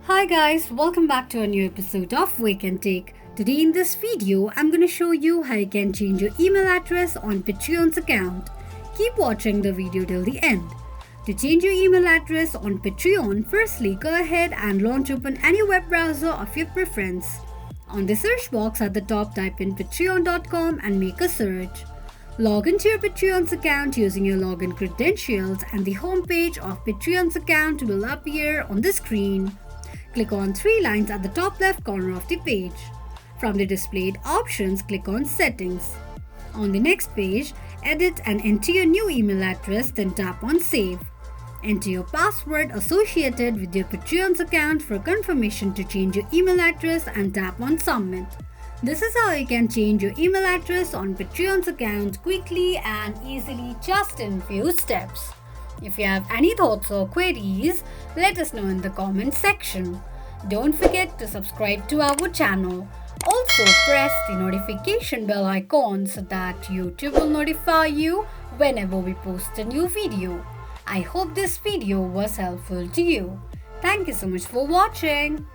Hi guys, welcome back to a new episode of Wake&Tech. Today in this video, I'm going to show you how you can change your email address on Patreon's account. Keep watching the video till the end. To change your email address on Patreon, firstly go ahead and launch open any web browser of your preference. On the search box at the top, type in patreon.com and make a search. Log into your Patreon's account using your login credentials and the homepage of Patreon's account will appear on the screen. Click on three lines at the top left corner of the page. From the displayed options, click on Settings. On the next page, edit and enter your new email address, then tap on Save. Enter your password associated with your Patreon's account for confirmation to change your email address and tap on Submit. This is how you can change your email address on Patreon's account quickly and easily just in few steps. If you have any thoughts or queries, let us know in the comment section. Don't forget to subscribe to our channel. Also press the notification bell icon so that YouTube will notify you whenever we post a new video. I hope this video was helpful to you. Thank you so much for watching.